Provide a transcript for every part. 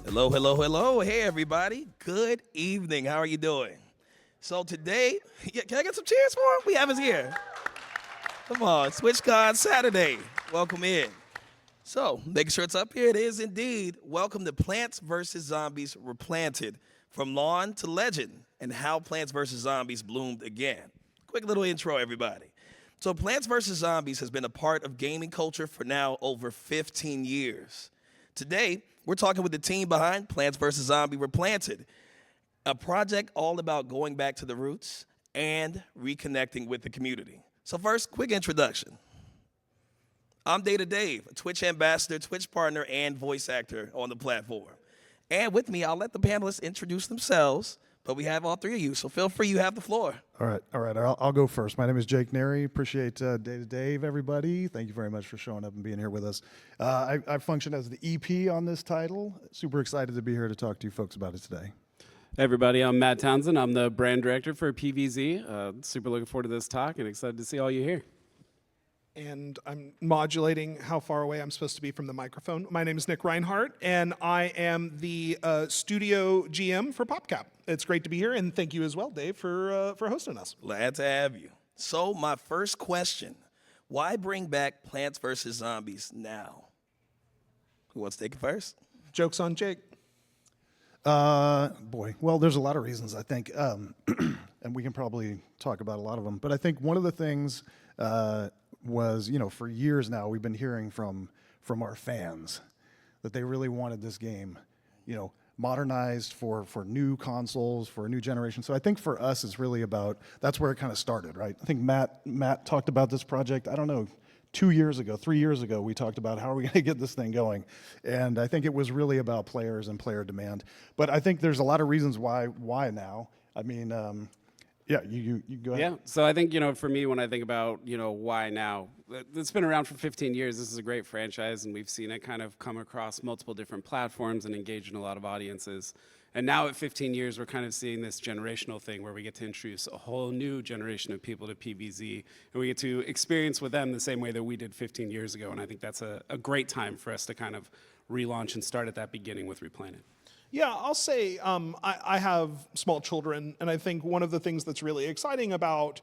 Hello, hello, hello. Hey, everybody. Good evening. How are you doing? So today, yeah, can I get some cheers for him? We have us here. Come on, SwitchCon Saturday. Welcome in. So, making sure it's up here. It is indeed. Welcome to Plants vs. Zombies Replanted. From lawn to legend, and how Plants vs. Zombies bloomed again. Quick little intro, everybody. So, Plants vs. Zombies has been a part of gaming culture for now over 15 years. Today, we're talking with the team behind Plants vs. Zombies Replanted, a project all about going back to the roots and reconnecting with the community. So first, quick introduction. I'm Data Dave, a Twitch ambassador, Twitch partner, and voice actor on the platform. And with me, I'll let the panelists introduce themselves, but we have all three of you, so feel free, you have the floor. All right. I'll go first. My name is Jake Neri. Appreciate Data Dave, everybody. Thank you very much for showing up and being here with us. I function as the EP on this title. Super excited to be here to talk to you folks about it today. Hey everybody, I'm Matt Townsend. I'm the brand director for PVZ. Super looking forward to this talk and excited to see all you here. And I'm modulating how far away I'm supposed to be from the microphone. My name is Nick Reinhardt, and I am the studio GM for PopCap. It's great to be here, and thank you as well, Dave, for hosting us. Glad to have you. So my first question, why bring back Plants vs. Zombies now? Who wants to take it first? Joke's on Jake. Boy, well, there's a lot of reasons, I think, and we can probably talk about a lot of them. But I think one of the things was, for years now, we've been hearing from our fans that they really wanted this game, modernized for new consoles, for a new generation. So I think for us, it's really about, that's where it kind of started, right? I think Matt talked about this project, I don't know, 3 years ago, we talked about how are we going to get this thing going. And I think it was really about players and player demand. But I think there's a lot of reasons why now. I mean, yeah, you go ahead. Yeah, so I think, for me, when I think about, why now, it's been around for 15 years. This is a great franchise, and we've seen it kind of come across multiple different platforms and engage in a lot of audiences. And now at 15 years, we're kind of seeing this generational thing where we get to introduce a whole new generation of people to PVZ, and we get to experience with them the same way that we did 15 years ago. And I think that's a great time for us to kind of relaunch and start at that beginning with Replanted. Yeah, I'll say I have small children, and I think one of the things that's really exciting about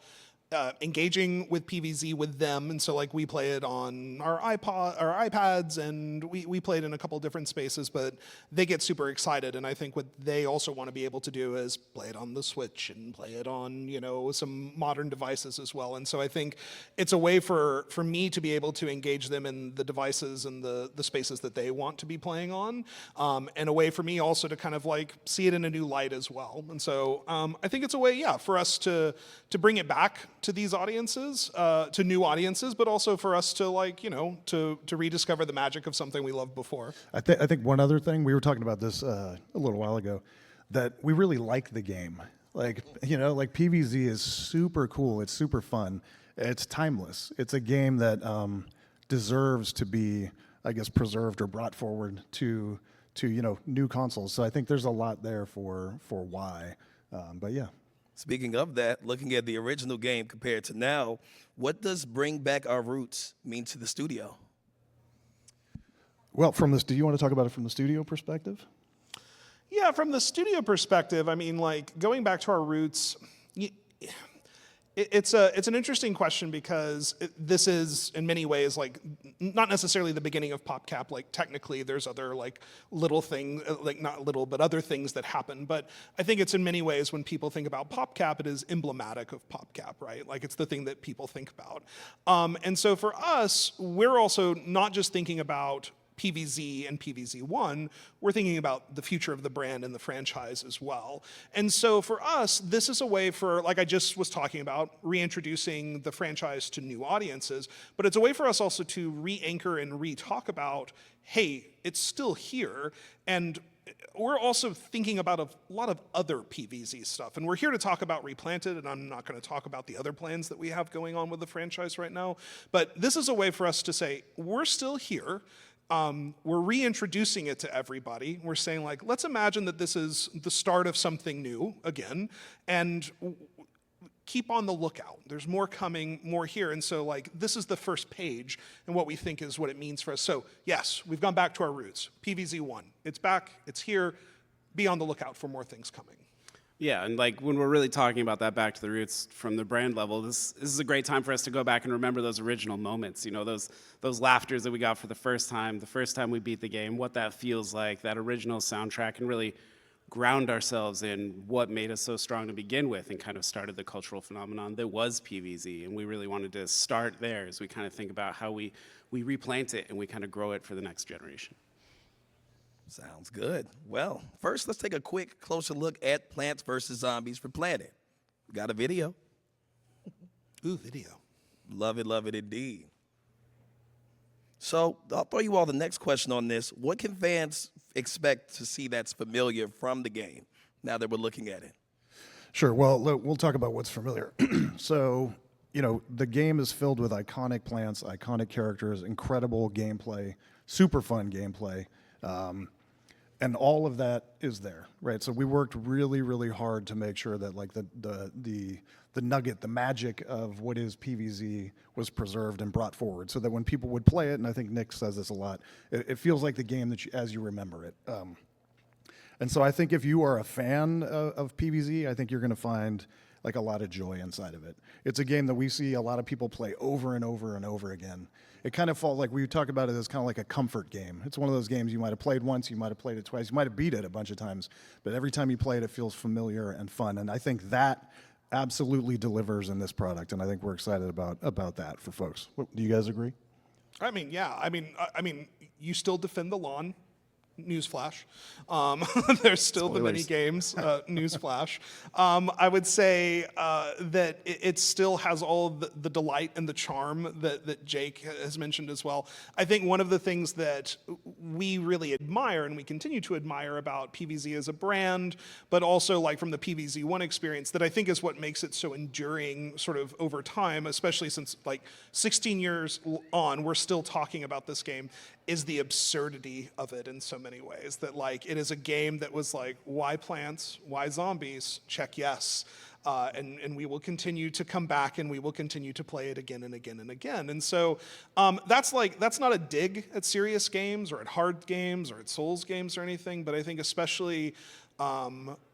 engaging with PVZ with them, and so we play it on our iPads, and we play it in a couple different spaces, but they get super excited, and I think what they also want to be able to do is play it on the Switch and play it on some modern devices as well. And so I think it's a way for me to be able to engage them in the devices and the spaces that they want to be playing on, and a way for me also to kind of see it in a new light as well. And so I think it's a way, for us to bring it back to these audiences, to new audiences, but also for us to to rediscover the magic of something we loved before. I think one other thing, we were talking about this a little while ago, that we really like the game. PVZ is super cool. It's super fun. It's timeless. It's a game that deserves to be, I guess, preserved or brought forward to new consoles. So I think there's a lot there for why. But yeah. Speaking of that, looking at the original game compared to now, what does bring back our roots mean to the studio? Well, do you want to talk about it from the studio perspective? Yeah, from the studio perspective, I mean, going back to our roots, it's an interesting question because this is in many ways not necessarily the beginning of PopCap. Technically, there's other little things, not little, but other things that happen. But I think it's in many ways when people think about PopCap, it is emblematic of PopCap, right? It's the thing that people think about. And so for us, we're also not just thinking about PVZ and PVZ1, we're thinking about the future of the brand and the franchise as well. And so for us, this is a way for, I just was talking about, reintroducing the franchise to new audiences, but it's a way for us also to re-anchor and re-talk about, hey, it's still here, and we're also thinking about a lot of other PVZ stuff. And we're here to talk about Replanted, and I'm not going to talk about the other plans that we have going on with the franchise right now, but this is a way for us to say, we're still here. We're reintroducing it to everybody. We're saying, let's imagine that this is the start of something new again, and keep on the lookout. There's more coming, more here. And so like this is the first page and what we think is what it means for us. So yes, we've gone back to our roots. PVZ1, it's back, it's here. Be on the lookout for more things coming. Yeah, and like when we're really talking about that back to the roots from the brand level, this is a great time for us to go back and remember those original moments. You know, those laughters that we got for the first time we beat the game, what that feels like, that original soundtrack, and really ground ourselves in what made us so strong to begin with and kind of started the cultural phenomenon that was PVZ. And we really wanted to start there as we kind of think about how we replant it and we kind of grow it for the next generation. Sounds good. Well, first, let's take a quick closer look at Plants vs. Zombies Replanted. Got a video. Ooh, video. Love it indeed. So I'll throw you all the next question on this. What can fans expect to see that's familiar from the game now that we're looking at it? Sure. Well, we'll talk about what's familiar. So, you know, the game is filled with iconic plants, iconic characters, incredible gameplay, super fun gameplay. And all of that is there, right? So we worked really, really hard to make sure that like the nugget, the magic of what is PVZ was preserved and brought forward, so that when people would play it, and I think Nick says this a lot, it feels like the game that as you remember it. And so I think if you are a fan of PVZ, I think you're going to find like a lot of joy inside of it. It's a game that we see a lot of people play over and over and over again. It kind of falls, like we talk about it as kind of like a comfort game. It's one of those games you might have played once, you might have played it twice, you might have beat it a bunch of times, but every time you play it, it feels familiar and fun. And I think that absolutely delivers in this product, and I think we're excited about that for folks. Do you guys agree? I mean, yeah. I mean, you still defend the lawn. Newsflash. There's still the mini games. Newsflash. I would say that it still has all the delight and the charm that Jake has mentioned as well. I think one of the things that we really admire and we continue to admire about PVZ as a brand, but also like from the PVZ1 experience, that I think is what makes it so enduring sort of over time, especially since like 16 years on, we're still talking about this game, is the absurdity of it in so many ways. That like it is a game that was like, why plants, why zombies? Check yes. And we will continue to come back and we will continue to play it again and again and again. And so that's not a dig at serious games or at hard games or at Souls games or anything, but I think especially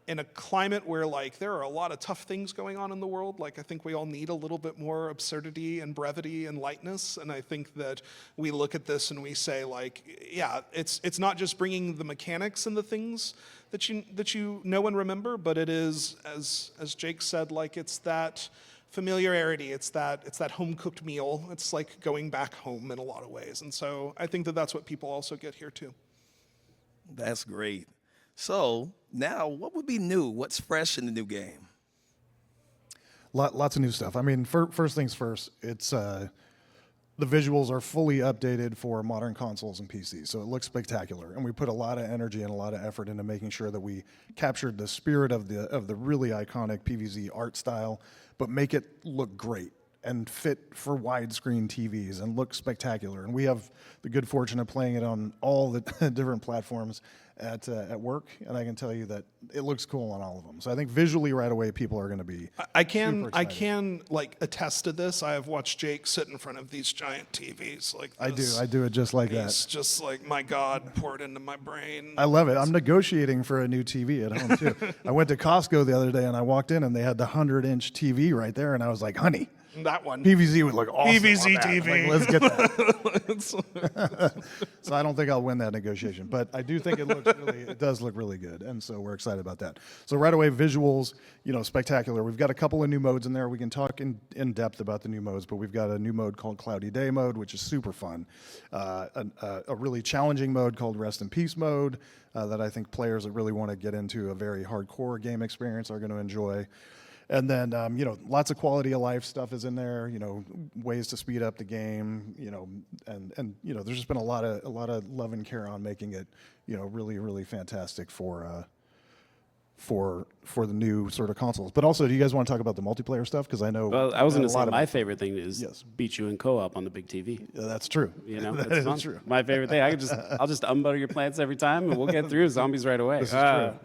in a climate where like there are a lot of tough things going on in the world, like I think we all need a little bit more absurdity and brevity and lightness. And I think that we look at this and we say like, yeah, it's not just bringing the mechanics and the things that you know and remember, but it is, as Jake said, like it's that familiarity, it's that home cooked meal. It's like going back home in a lot of ways. And so I think that that's what people also get here too. That's great. So now, what would be new? What's fresh in the new game? Lots of new stuff. I mean, first things first, it's the visuals are fully updated for modern consoles and PCs, so it looks spectacular. And we put a lot of energy and a lot of effort into making sure that we captured the spirit of the really iconic PVZ art style, but make it look great and fit for widescreen TVs and look spectacular. And we have the good fortune of playing it on all the different platforms at work, and I can tell you that it looks cool on all of them. So I think visually right away people are going to be I can like attest to this. I have watched Jake sit in front of these giant TVs like this. I do it just like that. It's just like, my God, poured into my brain. I love it. I'm negotiating for a new TV at home too. I went to Costco the other day and I walked in and they had the 100-inch TV right there, and I was like, honey, that one. PVZ would look awesome. PVZ on that. TV. Like, let's get that. So I don't think I'll win that negotiation, but I do think it does look really good, and so we're excited about that. So right away, visuals, spectacular. We've got a couple of new modes in there. We can talk in depth about the new modes, but we've got a new mode called Cloudy Day mode, which is super fun. A really challenging mode called Rest in Peace mode that I think players that really want to get into a very hardcore game experience are going to enjoy. And then, lots of quality of life stuff is in there, ways to speed up the game, and there's just been a lot of love and care on making it, really, really fantastic for the new sort of consoles. But also, do you guys want to talk about the multiplayer stuff? Because I know. Well, I was going to say my favorite thing is Yes. beat you in co-op on the big TV. Yeah, that's true. That is fun. true. My favorite thing. I'll just unbutter your plants every time, and we'll get through zombies right away. This is true.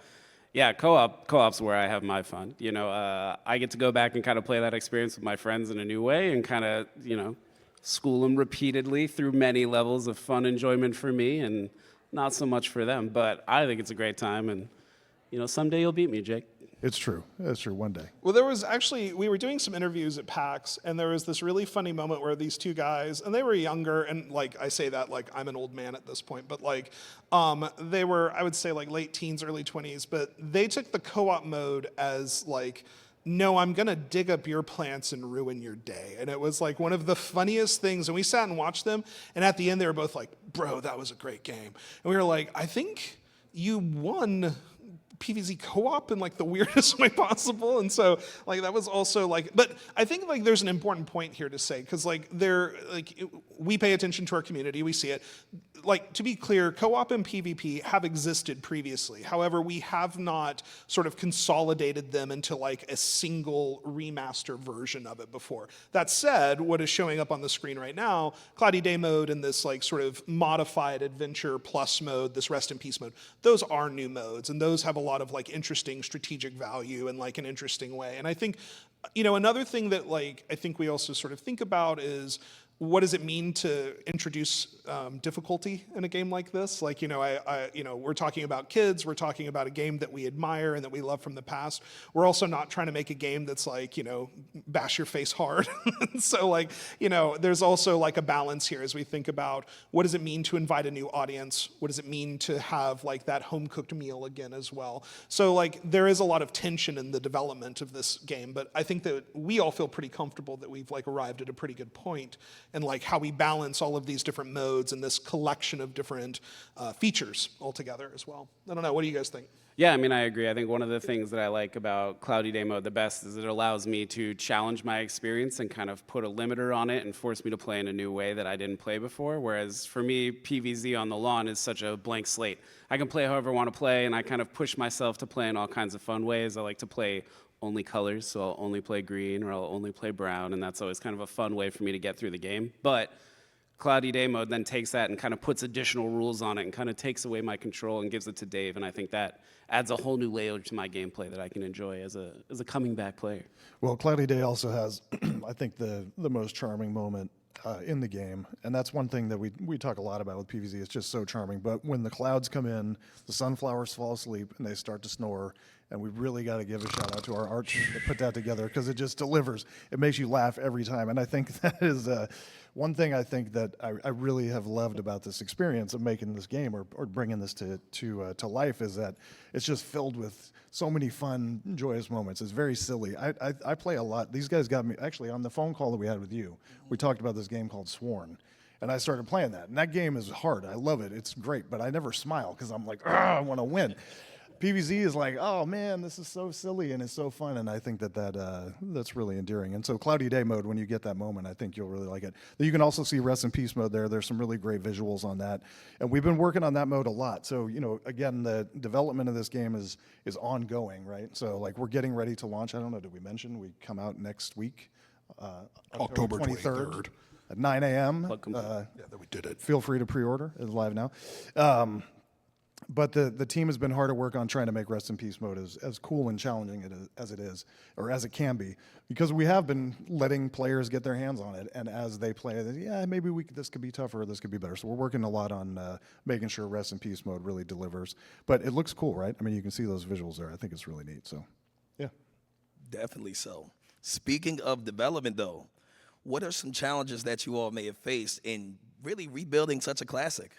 Yeah, co-op's where I have my fun. I get to go back and kind of play that experience with my friends in a new way and kind of, school them repeatedly through many levels of fun enjoyment for me and not so much for them. But I think it's a great time, and, someday you'll beat me, Jake. It's true. It's true. One day. Well, we were doing some interviews at PAX, and there was this really funny moment where these two guys, and they were younger, and like I say that like I'm an old man at this point, but like they were, I would say like late teens, early 20s, but they took the co-op mode as like, no, I'm gonna dig up your plants and ruin your day. And it was like one of the funniest things. And we sat and watched them, and at the end they were both like, bro, that was a great game. And we were like, I think you won PvZ co-op in like the weirdest way possible. And so like that was also like, but I think like there's an important point here to say, because like we pay attention to our community, we see it. Like, to be clear, co-op and PvP have existed previously. However, we have not sort of consolidated them into like a single remaster version of it before. That said, what is showing up on the screen right now, Cloudy Day mode and this like sort of modified Adventure Plus mode, this Rest in Peace mode, those are new modes, and those have a lot of like interesting strategic value in like an interesting way. And I think, another thing that like I think we also sort of think about is, what does it mean to introduce difficulty in a game like this? Like, we're talking about kids, we're talking about a game that we admire and that we love from the past. We're also not trying to make a game that's like, bash your face hard. So like, there's also like a balance here as we think about what does it mean to invite a new audience? What does it mean to have like that home cooked meal again as well? So like, there is a lot of tension in the development of this game, but I think that we all feel pretty comfortable that we've like arrived at a pretty good point, and like how we balance all of these different modes and this collection of different features all together as well. I don't know, what do you guys think? Yeah, I mean, I agree. I think one of the things that I like about Cloudy Day mode the best is it allows me to challenge my experience and kind of put a limiter on it and force me to play in a new way that I didn't play before. Whereas for me, PvZ on the lawn is such a blank slate. I can play however I want to play, and I kind of push myself to play in all kinds of fun ways. I like to play only colors, so I'll only play green or I'll only play brown, and that's always kind of a fun way for me to get through the game. But Cloudy Day mode then takes that and kind of puts additional rules on it and kind of takes away my control and gives it to Dave, and I think that adds a whole new layer to my gameplay that I can enjoy as a coming back player. Well, Cloudy Day also has, I think, the most charming moment in the game, and that's one thing that we talk a lot about with PvZ. It's just so charming. But when the clouds come in, the sunflowers fall asleep, and they start to snore, and we really got to give a shout out to our art team that put that together, because it just delivers. It makes you laugh every time, and I think that is one thing I think that I really have loved about this experience of making this game or bringing this to life, is that it's just filled with so many fun, joyous moments. It's very silly. I play a lot. These guys got me, actually, on the phone call that we had with you, we talked about this game called Sworn. And I started playing that. And that game is hard. I love it. It's great. But I never smile because I'm like, I want to win. PvZ is like, oh man, this is so silly and it's so fun, and I think that's really endearing. And so Cloudy Day mode, when you get that moment, I think you'll really like it. You can also see Rest in Peace mode there. There's some really great visuals on that, and we've been working on that mode a lot. So again, the development of this game is ongoing, right? So like we're getting ready to launch. I don't know, did we mention we come out next week, October 23rd. At 9 a.m. Yeah, that we did it. Feel free to pre-order. It's live now. But the team has been hard at work on trying to make Rest in Peace mode as cool and challenging as it is, or as it can be, because we have been letting players get their hands on it, and as they play, maybe this could be tougher, or this could be better. So we're working a lot on making sure Rest in Peace mode really delivers. But it looks cool, right? I mean, you can see those visuals there. I think it's really neat. So, yeah. Definitely so. Speaking of development, though, what are some challenges that you all may have faced in really rebuilding such a classic?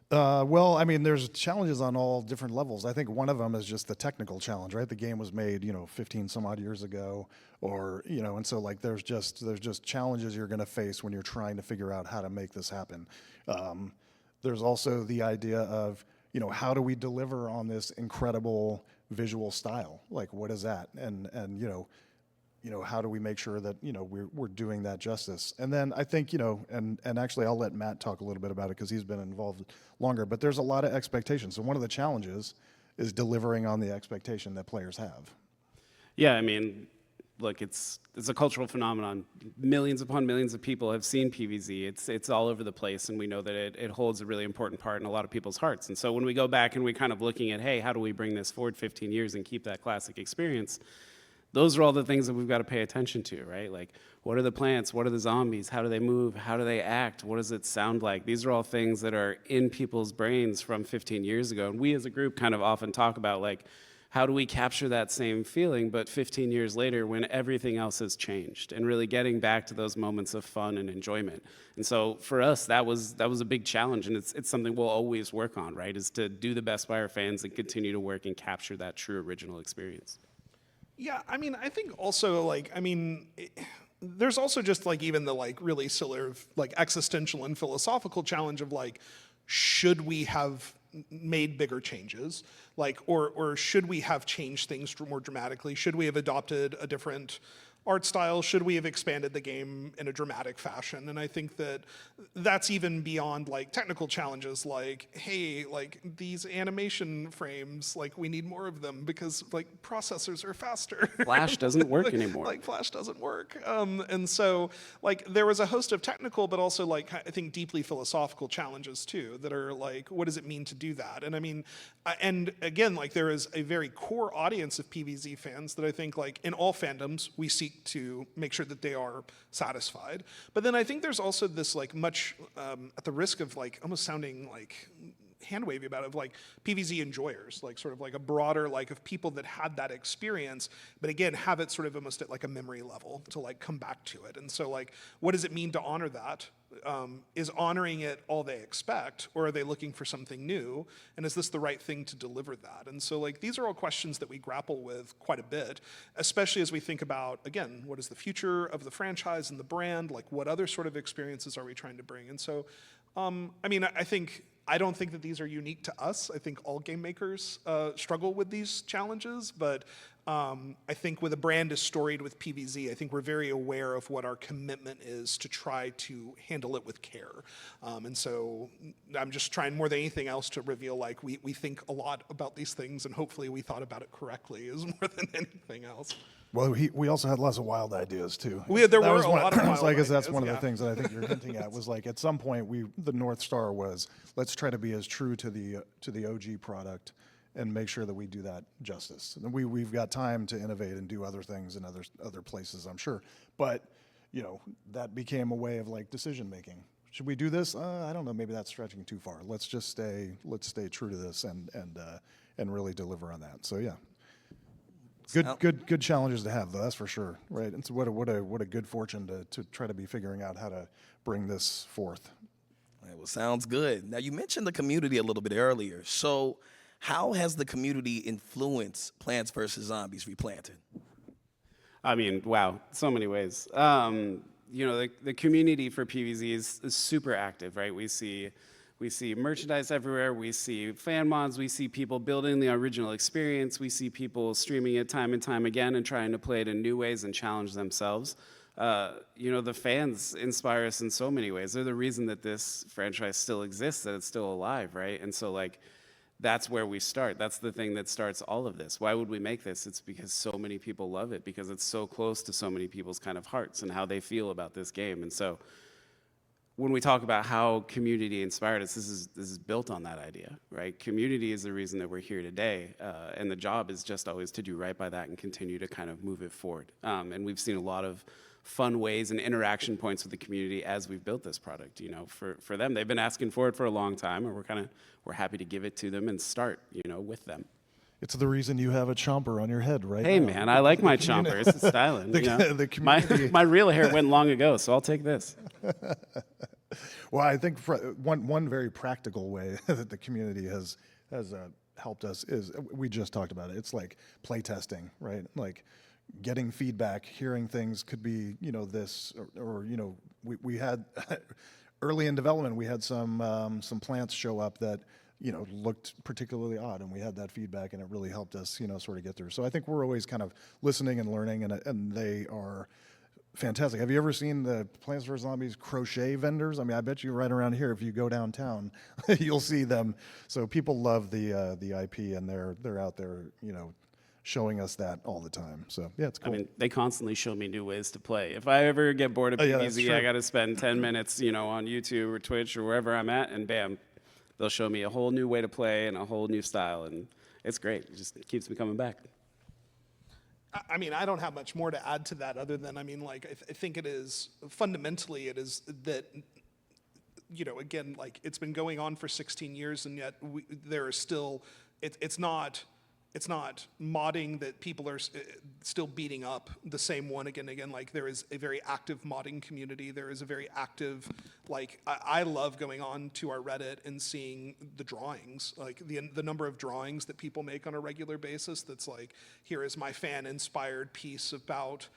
Well, I mean, there's challenges on all different levels. I think one of them is just the technical challenge, right? The game was made, 15 some odd years ago, or, and so like there's just challenges you're going to face when you're trying to figure out how to make this happen. There's also the idea of, how do we deliver on this incredible visual style? Like, what is that? And how do we make sure that, we're doing that justice? And then I think, and actually I'll let Matt talk a little bit about it because he's been involved longer, but there's a lot of expectations. So one of the challenges is delivering on the expectation that players have. Yeah, I mean, look, it's a cultural phenomenon. Millions upon millions of people have seen PvZ. It's all over the place, and we know that it holds a really important part in a lot of people's hearts. And so when we go back and we kind of looking at, hey, how do we bring this forward 15 years and keep that classic experience? Those are all the things that we've got to pay attention to, right? Like, what are the plants? What are the zombies? How do they move? How do they act? What does it sound like? These are all things that are in people's brains from 15 years ago. And we as a group kind of often talk about, like, how do we capture that same feeling, but 15 years later when everything else has changed, and really getting back to those moments of fun and enjoyment. And so for us, that was a big challenge, and it's something we'll always work on, right? Is to do the best by our fans and continue to work and capture that true original experience. Yeah, I mean, I think also, like, I mean, there's also just, like, even the, like, really sort of, like, existential and philosophical challenge of, like, should we have made bigger changes? Like, or should we have changed things more dramatically? Should we have adopted a different art style? Should we have expanded the game in a dramatic fashion? And I think that that's even beyond, like, technical challenges, like, hey, like, these animation frames, like, we need more of them because, like, processors are faster. Flash doesn't work anymore. Like, Flash doesn't work. And so, like, there was a host of technical, but also, like, I think deeply philosophical challenges too, that are like, what does it mean to do that? And I mean, and again, like, there is a very core audience of PvZ fans that I think, like, in all fandoms, we seek to make sure that they are satisfied. But then I think there's also this, like, much, at the risk of, like, almost sounding like hand-wavy about it, of, like, PvZ enjoyers, like, sort of like a broader, like, of people that had that experience, but again, have it sort of almost at, like, a memory level to, like, come back to it. And so, like, what does it mean to honor that? Is honoring it all they expect, or are they looking for something new? And is this the right thing to deliver that? And so, like, these are all questions that we grapple with quite a bit, especially as we think about, again, what is the future of the franchise and the brand? Like, what other sort of experiences are we trying to bring? And so, I mean, I don't think that these are unique to us. I think all game makers struggle with these challenges, but I think with a brand as storied with PvZ, I think we're very aware of what our commitment is to try to handle it with care. And so I'm just trying more than anything else to reveal, like, we think a lot about these things, and hopefully we thought about it correctly is more than anything else. Well, we also had lots of wild ideas too. There were a lot of wild So I guess that's ideas, one of yeah. the things that I think you're hinting at was, like, at some point the North Star was, let's try to be as true to the OG product and make sure that we do that justice. And we've got time to innovate and do other things in other places, I'm sure. But, you know, that became a way of, like, decision making. Should we do this? I don't know. Maybe that's stretching too far. Let's stay true to this and really deliver on that. So yeah. Good challenges to have, though, that's for sure, right? And so what a good fortune to try to be figuring out how to bring this forth. Well, sounds good. Now, you mentioned the community a little bit earlier. So how has the community influenced Plants vs. Zombies Replanted? I mean, wow, so many ways. You know, the community for PvZ is super active, right? We see merchandise everywhere. We see fan mods. We see people building the original experience. We see people streaming it time and time again and trying to play it in new ways and challenge themselves. You know, the fans inspire us in so many ways. They're the reason that this franchise still exists, that it's still alive, right? And so, like, that's where we start. That's the thing that starts all of this. Why would we make this? It's because so many people love it, because it's so close to so many people's kind of hearts and how they feel about this game. And so when we talk about how community inspired us, this is built on that idea, right? Community is the reason that we're here today, and the job is just always to do right by that and continue to kind of move it forward. And we've seen a lot of fun ways and interaction points with the community as we've built this product. You know, for them, they've been asking for it for a long time, and we're happy to give it to them and start, you know, with them. It's the reason you have a chomper on your head, right? Hey, now. man, I like my chomper. It's styling. The- you know? the community- My real hair went long ago, so I'll take this. Well, I think one very practical way that the community has helped us is, we just talked about it. It's like play testing, right? Like getting feedback, hearing things could be, you know, this or you know, we had early in development we had some plants show up that, you know, looked particularly odd, and we had that feedback, and it really helped us, you know, sort of get through. So I think we're always kind of listening and learning, and they are fantastic. Have you ever seen the Plants vs. Zombies crochet vendors? I mean, I bet you right around here, if you go downtown, you'll see them. So people love the IP, and they're out there, you know, showing us that all the time. So yeah, it's cool. I mean, they constantly show me new ways to play. If I ever get bored of yeah, that's PvZ, true. I got to spend 10 minutes, on YouTube or Twitch or wherever I'm at, and bam, they'll show me a whole new way to play and a whole new style, and it's great. It just keeps me coming back. I mean, I don't have much more to add to that other than, I mean, like, I think it is, fundamentally, it is that, again, like, it's been going on for 16 years, and yet there are still, it's not modding that people are still beating up the same one again and again. Like, there is a very active modding community. There is a very active, like, I love going on to our Reddit and seeing the drawings, like the number of drawings that people make on a regular basis. That's like, here is my fan-inspired piece about,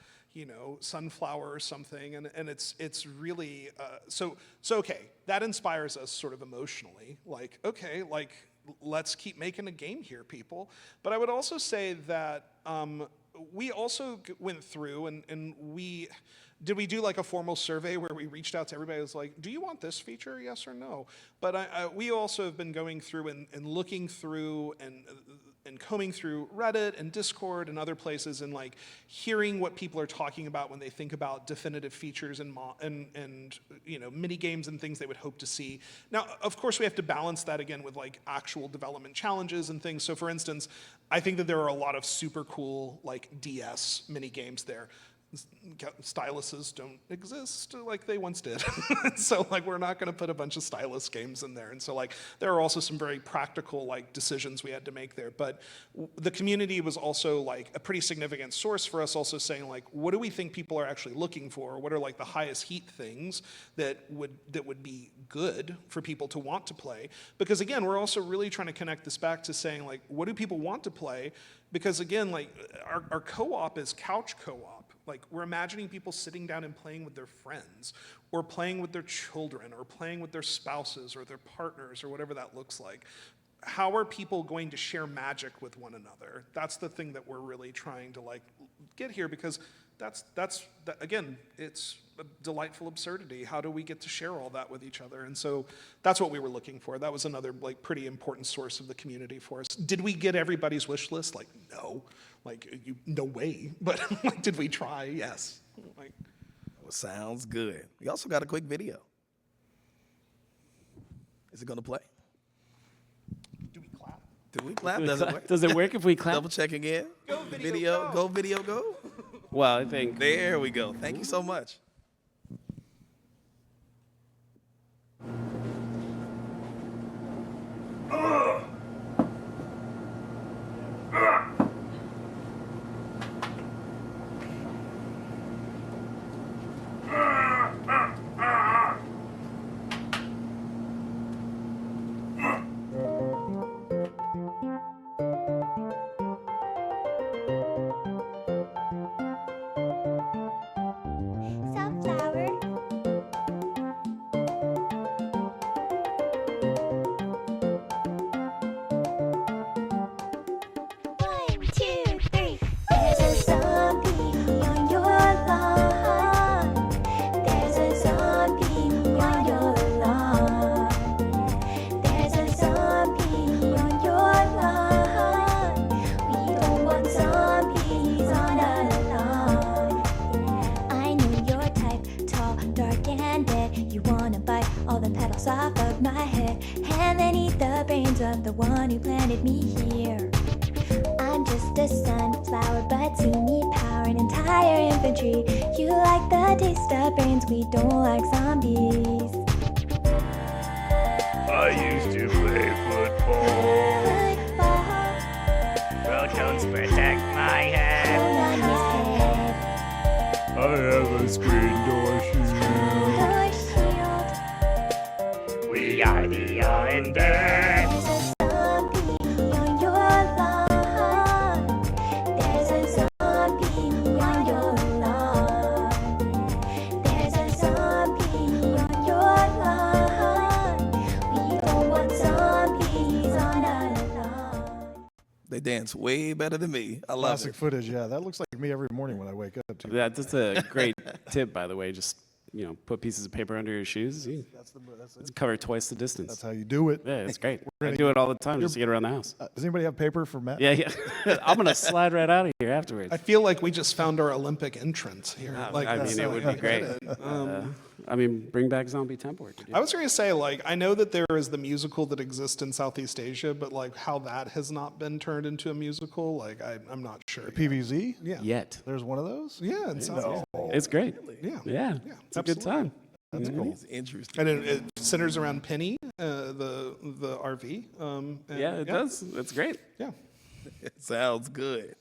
sunflower or something, and it's really so okay. That inspires us sort of emotionally. Like, okay, like, let's keep making a game here, people. But I would also say that we also went through and we do like a formal survey where we reached out to everybody. It was like, do you want this feature, yes or no? But we also have been going through and looking through and combing through Reddit and Discord and other places and like hearing what people are talking about when they think about definitive features and mini games and things they would hope to see. Now, of course, we have to balance that again with like actual development challenges and things. So, for instance, I think that there are a lot of super cool like DS mini games there. Styluses don't exist like they once did. So like we're not going to put a bunch of stylus games in there. And so like there are also some very practical like decisions we had to make there. But the community was also like a pretty significant source for us, also saying like, what do we think people are actually looking for? What are like the highest heat things that would be good for people to want to play? Because again, we're also really trying to connect this back to saying like, what do people want to play? Because again, like our co-op is couch co-op. Like, we're imagining people sitting down and playing with their friends, or playing with their children, or playing with their spouses, or their partners, or whatever that looks like. How are people going to share magic with one another? That's the thing that we're really trying to, like, get here, because again, it's a delightful absurdity. How do we get to share all that with each other? And so that's what we were looking for. That was another, like, pretty important source of the community for us. Did we get everybody's wish list? Like, no. Like, no way. But like, did we try? Yes. Like, Well, sounds good. We also got a quick video. Is it going to play? do we clap? Do we clap? Does it work? Does it work if we clap? Double check again. Go video, go. Go video, go. Well, I think There we go. Thank you so much. Sunflower. One, two, three. There's a zombie on your lawn. There's a zombie on your lawn. There's a zombie on your lawn. We don't want zombies on our lawn. I know your type, tall, dark, and dead. You wanna bite all the petals off of my head, and then eat the brains of the one who planted me here. I'm just a sunflower, but see me power an entire infantry. You like the taste of brains, we don't like zombies. I used to play football. Football, Protons protect my head. bone on his head, I have a screen door your shield. shield. We are the undead. There's a zombie on your lawn. There's a zombie on your lawn. There's a zombie on your lawn. We don't want zombies on our lawn. They dance way better than me. I love Classic it. footage, yeah. That looks like me every morning when I wake up, too. that's a great tip, by the way. Just put pieces of paper under your shoes. It's cover twice the distance. That's how you do it. Yeah, it's great. I do it all the time just to get around the house. Does anybody have paper for Matt? Yeah. I'm going to slide right out of here afterwards. I feel like we just found our Olympic entrance here. Like, I that's mean, it how would I be great. get it. Bring back zombie temp work. I was going to say, like, I know that there is the musical that exists in Southeast Asia, but like how that has not been turned into a musical, like I'm not sure. PVZ? Yeah. Yet. There's one of those? Yeah, in Southeast Asia. It's great. Yeah. Yeah. It's a good absolutely. time. That's cool. It's interesting. And it centers around Penny, the RV. Yeah, it does. It's great. Yeah. It sounds good.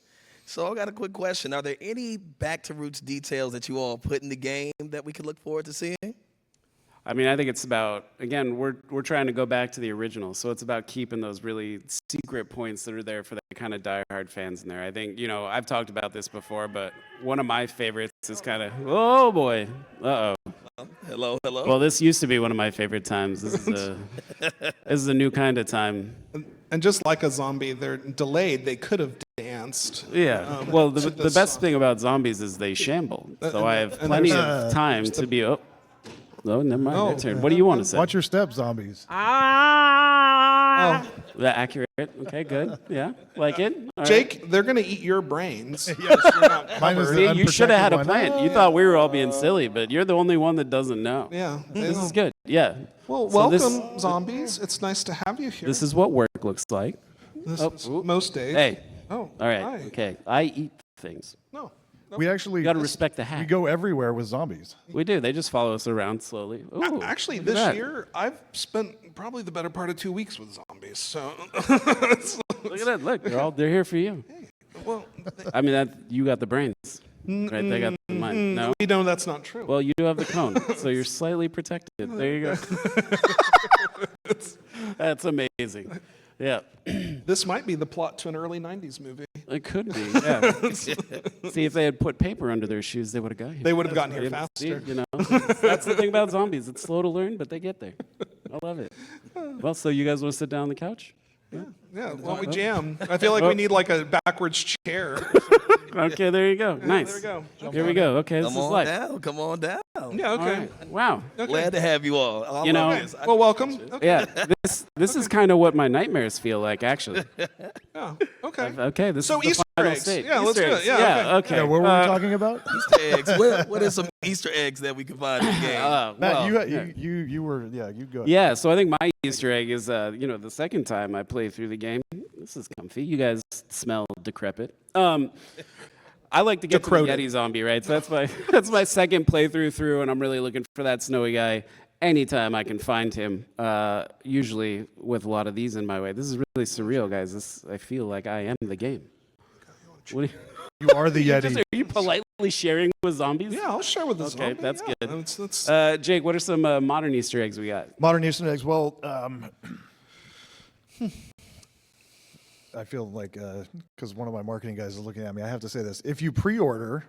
So I got a quick question. Are there any back to roots details that you all put in the game that we could look forward to seeing? I mean, I think it's about, again, we're trying to go back to the original. So it's about keeping those really secret points that are there for the kind of diehard fans in there. I think, I've talked about this before, but one of my favorites is kind of, oh boy, uh-oh. Hello. Well, this used to be one of my favorite times. This is a new kind of time. And just like a zombie, they're delayed. They could have danced. Yeah. to The this best song. thing about zombies is they shamble. So I have and plenty there's, of time to be. Oh, never mind. Their turn. What do you want to say? Watch your step, zombies. Ah. That accurate? Okay, good. Yeah, like it. All right. Jake, they're going to eat your brains. Mine is the See, you should have had a unprotected one. plan. You thought we were all being silly, but you're the only one that doesn't know. Yeah. This is good. Yeah. Well, So welcome, zombies. It's nice to have you here. This is what work looks like. This oh, is ooh. most days. Hey. Oh. All right. Hi. Okay. I eat things. No. We actually You got to respect the we hat. go everywhere with zombies. We do. They just follow us around slowly. Ooh, Actually, look at this that. year, I've spent probably the better part of 2 weeks with zombies. So, Look at that. Look, they're here for you. well, I mean, you got the brains. Right? They got the mind. No. we know that's not true. Well, you do have the cone, so you're slightly protected. There you go. That's amazing. Yeah. This might be the plot to an early 90s movie. It could be. Yeah. See, if they had put paper under their shoes, they would have got here. They would have gotten here See, faster. That's the thing about zombies. It's slow to learn, but they get there. I love it. Well, so you guys want to sit down on the couch? Yeah, why don't we jam? I feel like we need like a backwards chair. Okay, there you go. Nice. There we go. Here we go. Okay, this Come is on life. down. Come on down. Yeah, All okay. right. Wow. Glad to have you all. I You love know- this. Well, welcome. Okay. Yeah, this is kind of what my nightmares feel like, actually. Yeah, okay. Okay, this So is the Easter final eggs. stage. Yeah, let's Easter do it. eggs. Yeah, okay. Yeah, what were we talking about? Easter eggs. What are some Easter eggs that we can find in the game? Matt, well, you were you go. Yeah, so I think my Easter egg is, the second time I play through the game. This is comfy. You guys smell decrepit. I like to get to the Decrepit. Yeti zombie, right? So that's my second playthrough through, and I'm really looking for that snowy guy anytime I can find him. Usually with a lot of these in my way. This is really surreal, guys. I feel like I am the game. What do You are the Yeti. are you politely sharing with zombies? Yeah, I'll share with the Okay, zombie. that's Yeah, good. that's- Jake, what are some modern Easter eggs we got? Modern Easter eggs. Well, I feel like because one of my marketing guys is looking at me, I have to say this: if you pre-order,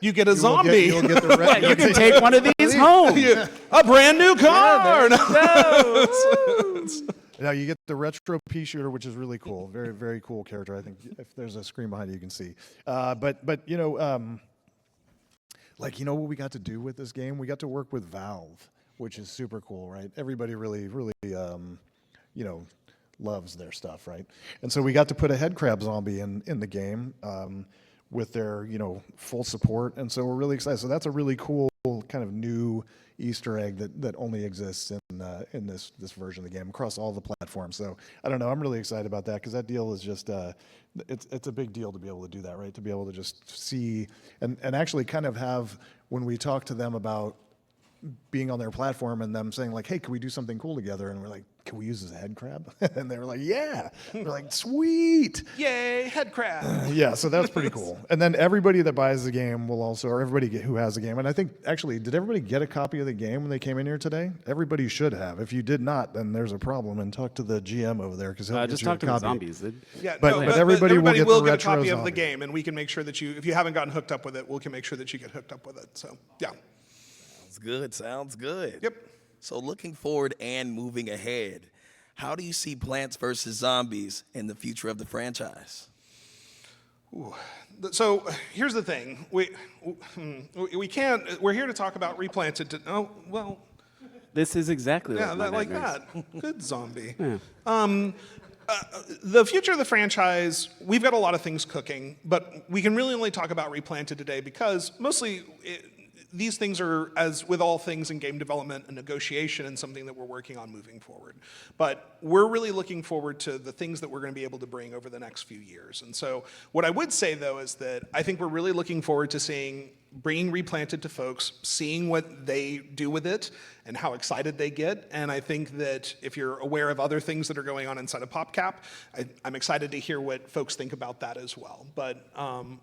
you get a you'll zombie. get the Yeah, you can take one of these home. A brand new car. Now you get the retro pea shooter, which is really cool. Very, very cool character. I think if there's a screen behind you, you can see. But what we got to do with this game? We got to work with Valve, which is super cool, right? Everybody really, loves their stuff, right? And so we got to put a head crab zombie in the game with their, full support. And so we're really excited. So that's a really cool kind of new Easter egg that only exists in this version of the game across all the platforms. So I don't know. I'm really excited about that because that deal is just it's a big deal to be able to do that, right? To be able to just see and actually kind of have when we talk to them about being on their platform and them saying like, hey, can we do something cool together? And we're like, can we use this head crab? And they were like, yeah. We're like, sweet. Yay, head crab. Yeah, so that's pretty cool. And then everybody that buys the game will also, or everybody who has the game, and I think actually, did everybody get a copy of the game when they came in here today? Everybody should have. If you did not, then there's a problem. And talk to the GM over there because he'll get Just you a talk to the copy. zombies. Yeah, But everybody will get the a retro copy of the zombie. game, and we can make sure that if you haven't gotten hooked up with it, we can make sure that you get hooked up with it. So, yeah. Sounds good. Sounds good. Yep. So looking forward and moving ahead, how do you see Plants vs. Zombies in the future of the franchise? So here's the thing. We can't. We're here to talk about Replanted. Oh well. This is exactly Yeah, like my that, nightmares. like that. Good zombie. The future of the franchise, we've got a lot of things cooking, but we can really only talk about Replanted today because mostly these things are, as with all things in game development, a negotiation and something that we're working on moving forward. But we're really looking forward to the things that we're going to be able to bring over the next few years. And so what I would say, though, is that I think we're really looking forward to bringing Replanted to folks, seeing what they do with it and how excited they get. And I think that if you're aware of other things that are going on inside of PopCap, I'm excited to hear what folks think about that as well. But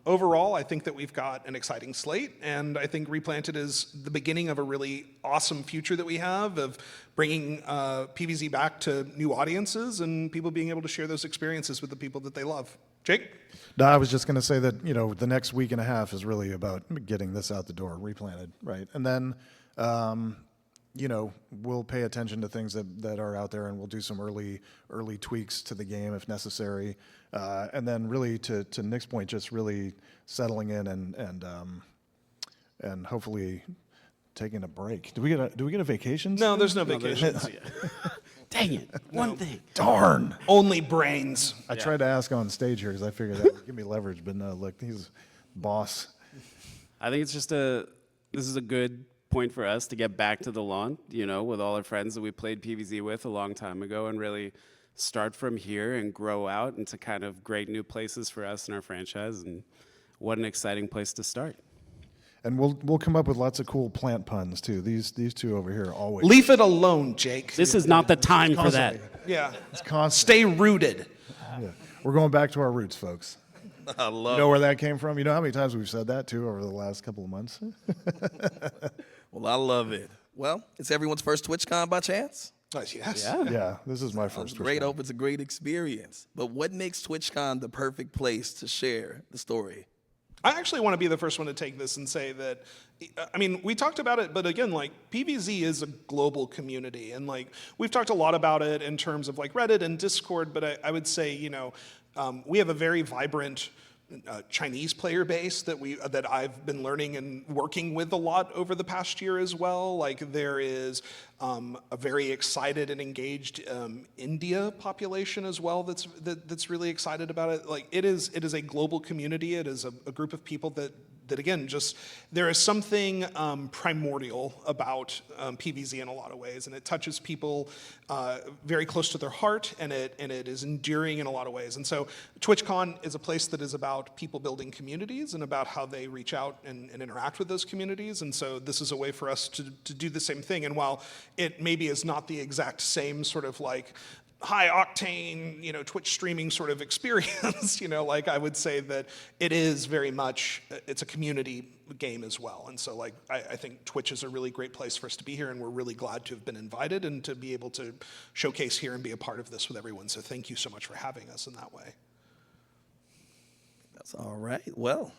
overall, I think that we've got an exciting slate, and I think Replanted is the beginning of a really awesome future that we have of bringing PvZ back to new audiences and people being able to share those experiences with the people that they love. Jake? No, I was just going to say that, the next week and a half is really about getting this out the door, Replanted, right? And then, we'll pay attention to things that are out there, and we'll do some early tweaks to the game if necessary. And then really to Nick's point, just really settling in and hopefully taking a break. Do we get a vacation? No, there's no vacations. Dang it. One thing. Darn. Only brains. I tried to ask on stage here because I figured that would give me leverage, but no, look, he's boss. I think it's just this is a good point for us to get back to the lawn, with all our friends that we played PvZ with a long time ago and really start from here and grow out into kind of great new places for us and our franchise. And what an exciting place to start. And we'll come up with lots of cool plant puns too. These two over here always. Leave it alone, Jake. This is not the time for that. Yeah. It's constant. Stay rooted. Yeah. We're going back to our roots, folks. I love You know where that came from? You know how many times we've said that too over the last couple of months? Well, I love it. Well, it's everyone's first TwitchCon by chance? Yes. Yeah, this is my first. Great. Hope it's a great experience. But what makes TwitchCon the perfect place to share the story? I actually want to be the first one to take this and say that, we talked about it, but again, PvZ is a global community. And we've talked a lot about it in terms of Reddit and Discord, but I would say, we have a very vibrant Chinese player base that I've been learning and working with a lot over the past year as well. There is a very excited and engaged India population as well that's really excited about it. It is a global community. It is a group of people that again, there is something primordial about PvZ in a lot of ways, and it touches people very close to their heart, and it is enduring in a lot of ways. And so TwitchCon is a place that is about people building communities and about how they reach out and interact with those communities. And so this is a way for us to do the same thing. And while it maybe is not the exact same sort of high octane, Twitch streaming sort of experience, I would say that it is very much, it's a community game as well. And so I think Twitch is a really great place for us to be here, and we're really glad to have been invited and to be able to showcase here and be a part of this with everyone. So thank you so much for having us in that way. That's all right. Well,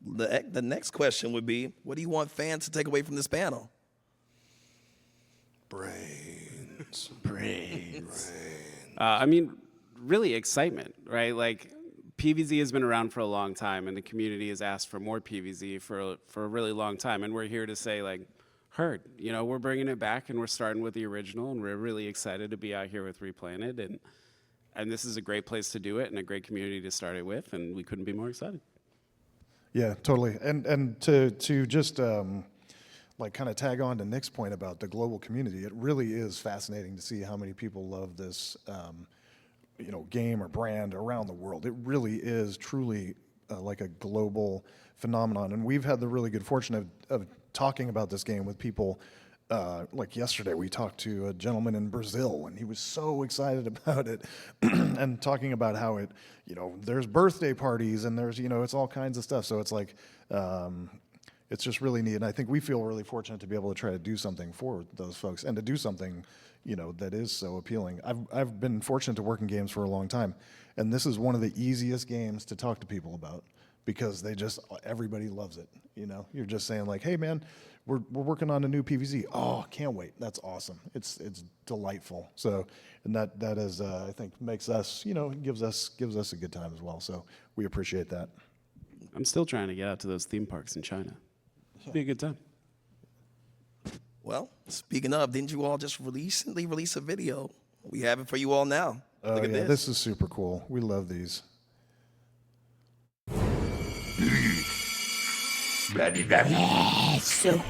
the next question would be, what do you want fans to take away from this panel? Brains. Really excitement, right? PvZ has been around for a long time, and the community has asked for more PvZ for a really long time, and we're here to say, heard. We're bringing it back, and we're starting with the original, and we're really excited to be out here with Replanted, and this is a great place to do it and a great community to start it with, and we couldn't be more excited. Yeah, totally. And to just kind of tag on to Nick's point about the global community, it really is fascinating to see how many people love this game or brand around the world. It really is truly a global phenomenon. And we've had the really good fortune of talking about this game with people. Yesterday, we talked to a gentleman in Brazil, and he was so excited about it, and talking about how it, there's birthday parties, and there's, it's all kinds of stuff. So it's it's just really neat. And I think we feel really fortunate to be able to try to do something for those folks and to do something, that is so appealing. I've been fortunate to work in games for a long time, and this is one of the easiest games to talk to people about because everybody loves it. You're just saying hey man, we're working on a new PvZ. Oh, can't wait. That's awesome. It's delightful. So, and that is, I think makes us, gives us a good time as well. So we appreciate that. I'm still trying to get out to those theme parks in China. Should be a good time. Well, speaking of, didn't you all just recently release a video? We have it for you all now. Oh, Look at yeah, this. this is super cool. We love these. So.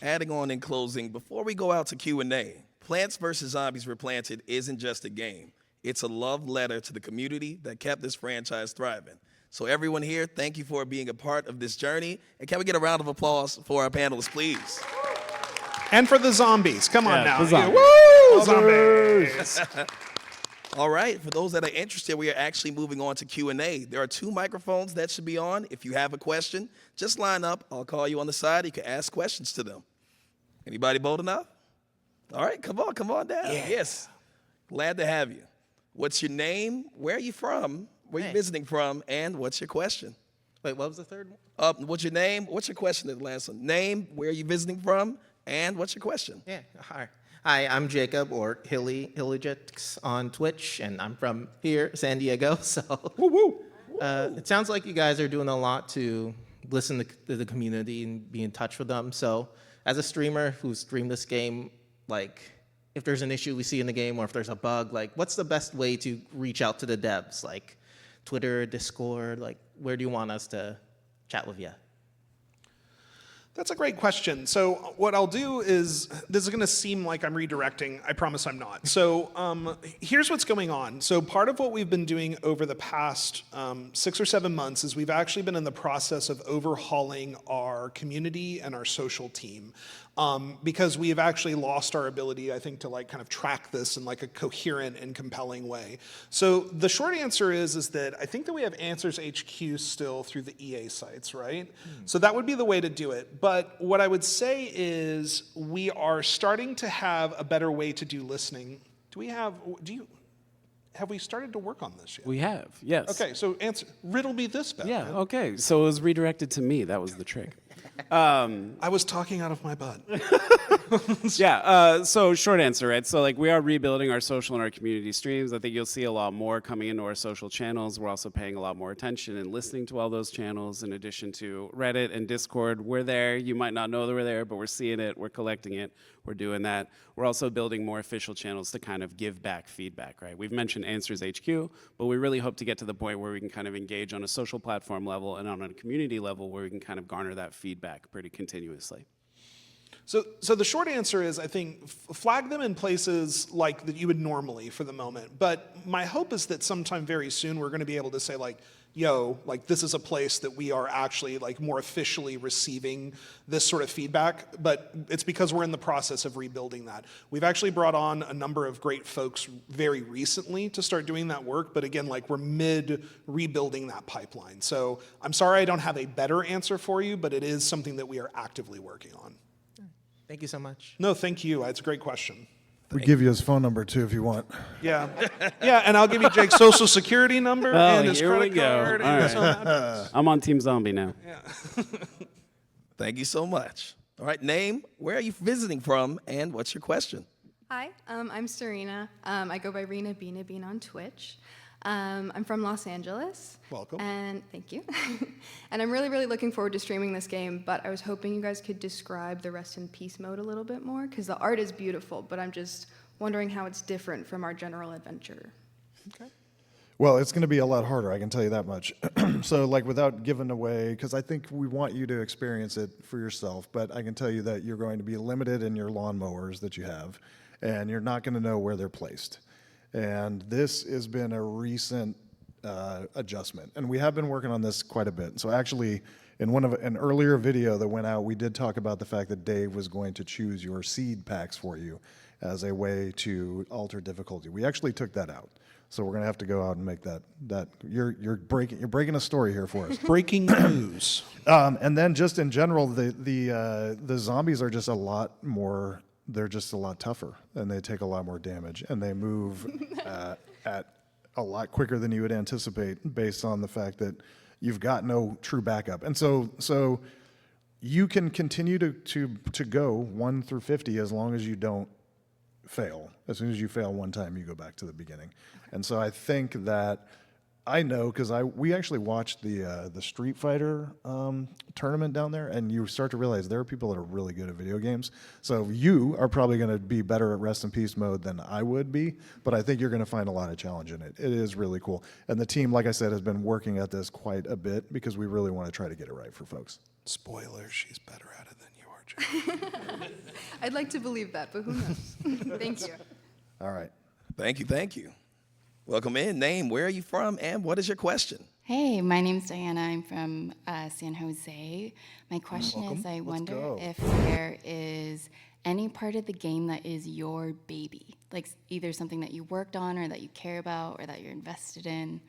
Adding on in closing, before we go out to Q&A, Plants vs. Zombies Replanted isn't just a game. It's a love letter to the community that kept this franchise thriving. So everyone here, thank you for being a part of this journey. And can we get a round of applause for our panelists, please? And for the zombies. Come on Yeah, now. the zombies. Woo! Zombies. All right, for those that are interested, we are actually moving on to Q&A. There are 2 microphones that should be on. If you have a question, just line up. I'll call you on the side. You can ask questions to them. Anybody bold enough? All right, come on down. Yeah. Yes, glad to have you. What's your name? Where are you from? Where are you visiting from? And what's your question? Wait, what was the third one? What's your name? What's your question at the last one? Name, where are you visiting from? And what's your question? Yeah, hi. Hi, I'm Jacob, or Hilligix on Twitch, and I'm from here, San Diego. So, it sounds like you guys are doing a lot to listen to the community and be in touch with them. So, as a streamer who streamed this game, like, if there's an issue we see in the game or if there's a bug, like, what's the best way to reach out to the devs? Like, Twitter, Discord, like, where do you want us to chat with you? That's a great question. So what I'll do is, this is going to seem like I'm redirecting. I promise I'm not. So here's what's going on. So part of what we've been doing over the past 6 or 7 months is we've actually been in the process of overhauling our community and our social team. Because we have actually lost our ability, I think, to like kind of track this in like a coherent and compelling way. So the short answer is that I think that we have Answers HQ still through the EA sites, right? So that would be the way to do it. But what I would say is we are starting to have a better way to do listening. Have we started to work on this yet? We have, yes. Okay, so riddle me this, Batman. Yeah, okay. So it was redirected to me. That was the trick. I was talking out of my butt. Yeah, so short answer, right? So like we are rebuilding our social and our community streams. I think you'll see a lot more coming into our social channels. We're also paying a lot more attention and listening to all those channels in addition to Reddit and Discord. We're there. You might not know that we're there, but we're seeing it. We're collecting it. We're doing that. We're also building more official channels to kind of give back feedback, right? We've mentioned Answers HQ, but we really hope to get to the point where we can kind of engage on a social platform level and on a community level where we can kind of garner that feedback pretty continuously. So the short answer is, I think, flag them in places like that you would normally for the moment. But my hope is that sometime very soon we're going to be able to say like, yo, like this is a place that we are actually like more officially receiving this sort of feedback. But it's because we're in the process of rebuilding that. We've actually brought on a number of great folks very recently to start doing that work. But again, like we're mid rebuilding that pipeline. So I'm sorry I don't have a better answer for you, but it is something that we are actively working on. Thank you so much. No, thank you. It's a great question. We give you his phone number too if you want. Yeah, yeah, and I'll give you Jake's social security number and his here we credit go. card. All And right. his home address. I'm on Team Zombie now. Thank you so much. All right, name, where are you visiting from, and what's your question? Hi, I'm Serena. I go by Rena Beana Bean on Twitch. I'm from Los Angeles. Welcome. And thank you. And I'm really, really looking forward to streaming this game, but I was hoping you guys could describe the Rest in Peace mode a little bit more, because the art is beautiful, but I'm just wondering how it's different from our general adventure. Okay. Well, it's going to be a lot harder, I can tell you that much. So, like, without giving away, because I think we want you to experience it for yourself, but I can tell you that you're going to be limited in your lawnmowers that you have, and you're not going to know where they're placed. And this has been a recent adjustment, and we have been working on this quite a bit. So, actually, in an earlier video that went out, we did talk about the fact that Dave was going to choose your seed packs for you as a way to alter difficulty. We actually took that out. So we're gonna have to go out and make that. You're breaking a story here for us. Breaking news. And then just in general, the zombies are just a lot more. They're just a lot tougher, and they take a lot more damage, and they move at a lot quicker than you would anticipate, based on the fact that you've got no true backup. And so you can continue to go 1 through 50 as long as you don't fail. As soon as you fail one time, you go back to the beginning. And so I think that I know, because we actually watched the Street Fighter tournament down there, and you start to realize there are people that are really good at video games. So you are probably going to be better at Rest in Peace mode than I would be, but I think you're going to find a lot of challenge in it. It is really cool. And the team, like I said, has been working at this quite a bit, because we really want to try to get it right for folks. Spoiler, she's better at it than you are, Jake. I'd like to believe that, but who knows? Thank you. All right. Thank you, thank you. Welcome in. Name, where are you from, and what is your question? Hey, my name's Diana. I'm from San Jose. My question is, I wonder go. if there is any part of the game that is your baby, like either something that you worked on or that you care about or that you're invested in.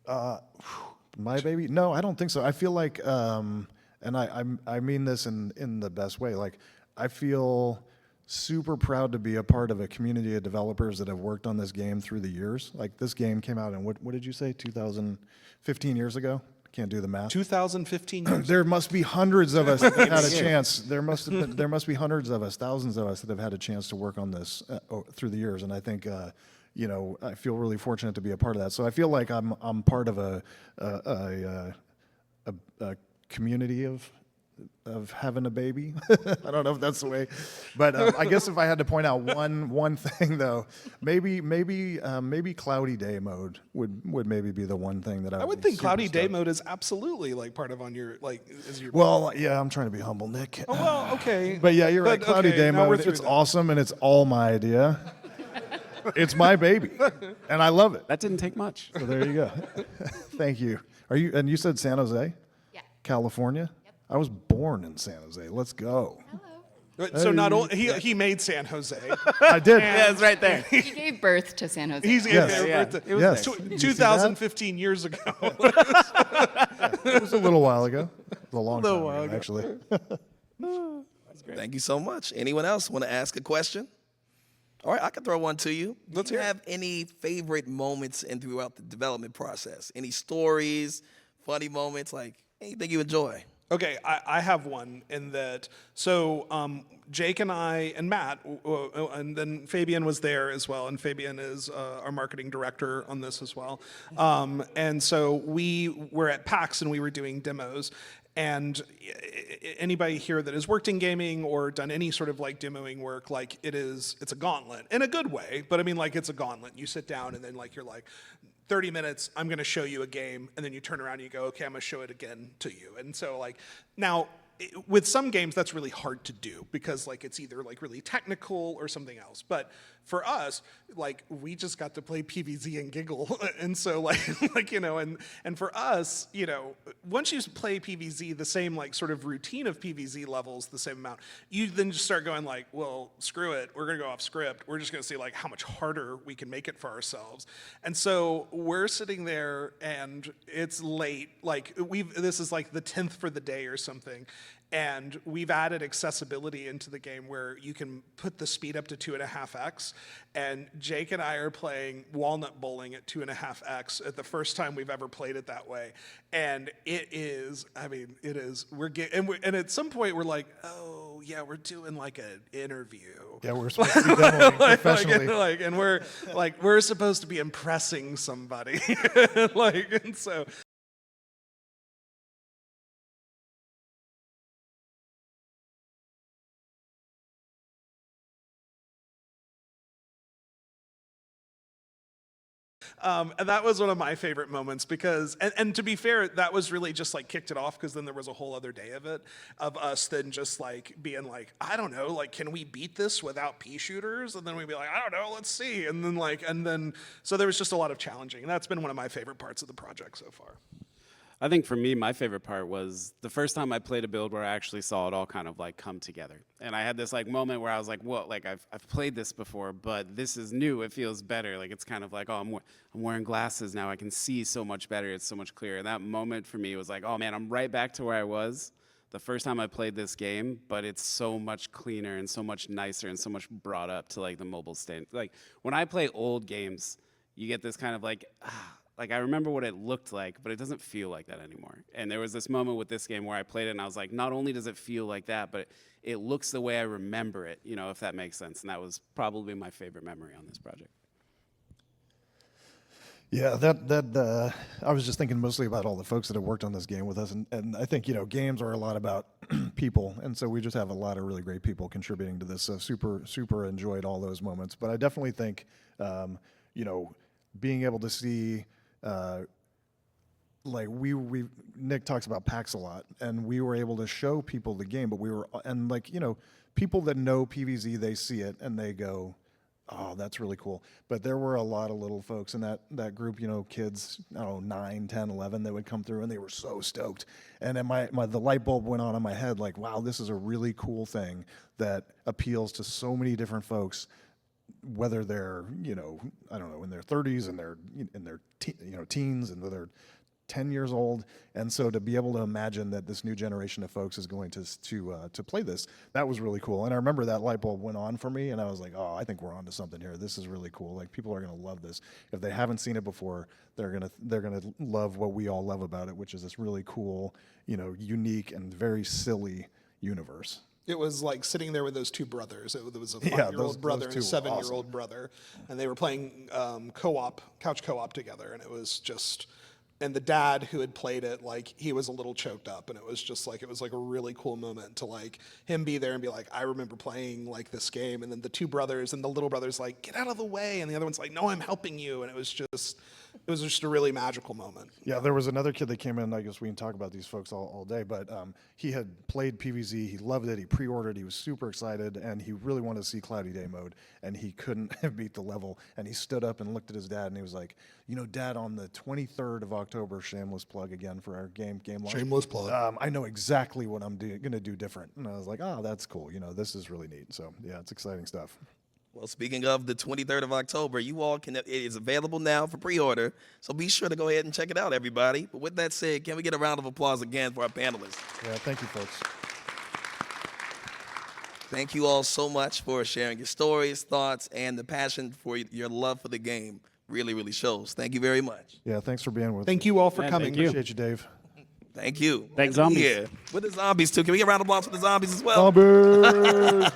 My baby? No, I don't think so. I feel like, and I mean this in the best way. Like, I feel super proud to be a part of a community of developers that have worked on this game through the years. Like, this game came out in what did you say? 2015 years ago? Can't do the math. 2015 years. There must be hundreds of us that have had a chance. There must be hundreds of us, thousands of us that have had a chance to work on this through the years. And I think, I feel really fortunate to be a part of that. So I feel like I'm part of a community of having a baby. I don't know if that's the way, but I guess if I had to point out one thing though, maybe cloudy day mode would maybe be the one thing that I would be think super cloudy day stoked. mode is absolutely like part of on your like is your. Well, yeah, I'm trying to be humble, Nick. Oh, well, okay. But yeah, you're right. But, Cloudy okay, day now we're mode. through It's that. awesome, and it's all my idea. It's my baby, and I love it. That didn't take much. So there you go. Thank you. And you said San Jose? Yeah. California? Yep. I was born in San Jose. Let's go. So not only he made San Jose. I did. Yeah, it's right there. You gave birth to San Jose. He's Yes. It was Yes. there. Did you see that? 2015 years ago. It was a little while ago. It was a long time while ago, ago. actually. Thank you so much. Anyone else want to ask a question? All right, I can throw one to you. Let's Do you hear it. have any favorite moments throughout the development process? Any stories, funny moments, like anything you enjoy? Okay, I have one in that. So Jake and I and Matt, and then Fabian was there as well, and Fabian is our marketing director on this as well. And so we were at PAX and we were doing demos. And anybody here that has worked in gaming or done any sort of like demoing work, like it's a gauntlet in a good way, but I mean like it's a gauntlet. You sit down and then like you're like 30 minutes, I'm going to show you a game, and then you turn around and you go, okay, I'm going to show it again to you. And so like now with some games that's really hard to do because like it's either like really technical or something else. But for us, like we just got to play PvZ and giggle, and so like and for us, once you play PvZ, the same like sort of routine of PvZ levels, the same amount, you then just start going like, well, screw it, we're gonna go off script. We're just gonna see like how much harder we can make it for ourselves. And so we're sitting there, and it's late. Like this is like the 10th for the day or something, And we've added accessibility into the game where you can put the speed up to 2.5x. And Jake and I are playing Walnut Bowling at 2.5x at the first time we've ever played it that way. And it is, I mean, it is, and at some point we're like, oh yeah, we're doing like an interview. Yeah, we're supposed to be demoing professionally. And we're supposed to be impressing somebody. And so and that was one of my favorite moments because, and to be fair, that was really just like kicked it off because then there was a whole other day of it, of us then just like being like, I don't know, like, can we beat this without pea shooters? And then we'd be like, I don't know, let's see. And then so there was just a lot of challenging. And that's been one of my favorite parts of the project so far. I think for me, my favorite part was the first time I played a build where I actually saw it all kind of like come together. And I had this like moment where I was like, whoa, like I've played this before, but this is new. It feels better. Like it's kind of like, oh, I'm wearing glasses now. I can see so much better. It's so much clearer. And that moment for me was like, oh man, I'm right back to where I was the first time I played this game, but it's so much cleaner and so much nicer and so much brought up to like the mobile stand. Like when I play old games, you get this kind of like, like I remember what it looked like, but it doesn't feel like that anymore. And there was this moment with this game where I played it and I was like, not only does it feel like that, but it looks the way I remember it, you know, if that makes sense. And that was probably my favorite memory on this project. Yeah, I was just thinking mostly about all the folks that have worked on this game with us, and I think, you know, games are a lot about people, and so we just have a lot of really great people contributing to this. So super enjoyed all those moments. But I definitely think, you know, being able to see, like Nick talks about PAX a lot, and we were able to show people the game, but and like, you know, people that know PvZ, they see it and they go, oh, that's really cool. But there were a lot of little folks in that group, you know, kids, I don't know, 9, 10, 11, that would come through and they were so stoked. And then the light bulb went on in my head, like, wow, this is a really cool thing that appeals to so many different folks, whether they're, you know, I don't know, in their 30s and in their teens, and whether they're 10 years old. And so to be able to imagine that this new generation of folks is going to play this, that was really cool. And I remember that light bulb went on for me, and I was like, oh, I think we're onto something here. This is really cool. Like, people are going to love this. If they haven't seen it before, they're going to love what we all love about it, which is this really cool, you know, unique and very silly universe. It was like sitting there with those two brothers. It was a 5-year-old brother and a 7-year-old brother, and they were playing couch co-op together, and it was just, and the dad who had played it, like, he was a little choked up, and it was like a really cool moment to like him be there and be like, I remember playing like this game, and then the two brothers and the little brother's like, get out of the way, and the other one's like, no, I'm helping you, and it was just a really magical moment. Yeah, there was another kid that came in. I guess we can talk about these folks all day, but he had played PvZ. He loved it. He pre-ordered. He was super excited, and he really wanted to see Cloudy Day mode, and he couldn't beat the level. And he stood up and looked at his dad, and he was like, you know, Dad, on the 23rd of October, shameless plug again for our game launch. Shameless plug. I know exactly what I'm going to do different. And I was like, oh, that's cool. You know, this is really neat. So, yeah, it's exciting stuff. Well, speaking of the 23rd of October, you all it is available now for pre-order, so be sure to go ahead and check it out, everybody. But with that said, can we get a round of applause again for our panelists? Yeah, thank you, folks. Thank you all so much for sharing your stories, thoughts, and the passion for your love for the game. Really, really shows. Thank you very much. Yeah, thanks for being with us. Thank you all for coming. thank you. Appreciate you, Dave. Thank you. Thanks, zombies. Yeah, with the zombies, too. Can we get a round of applause for the zombies as well? Zombies!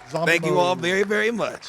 Thank you all very, very much.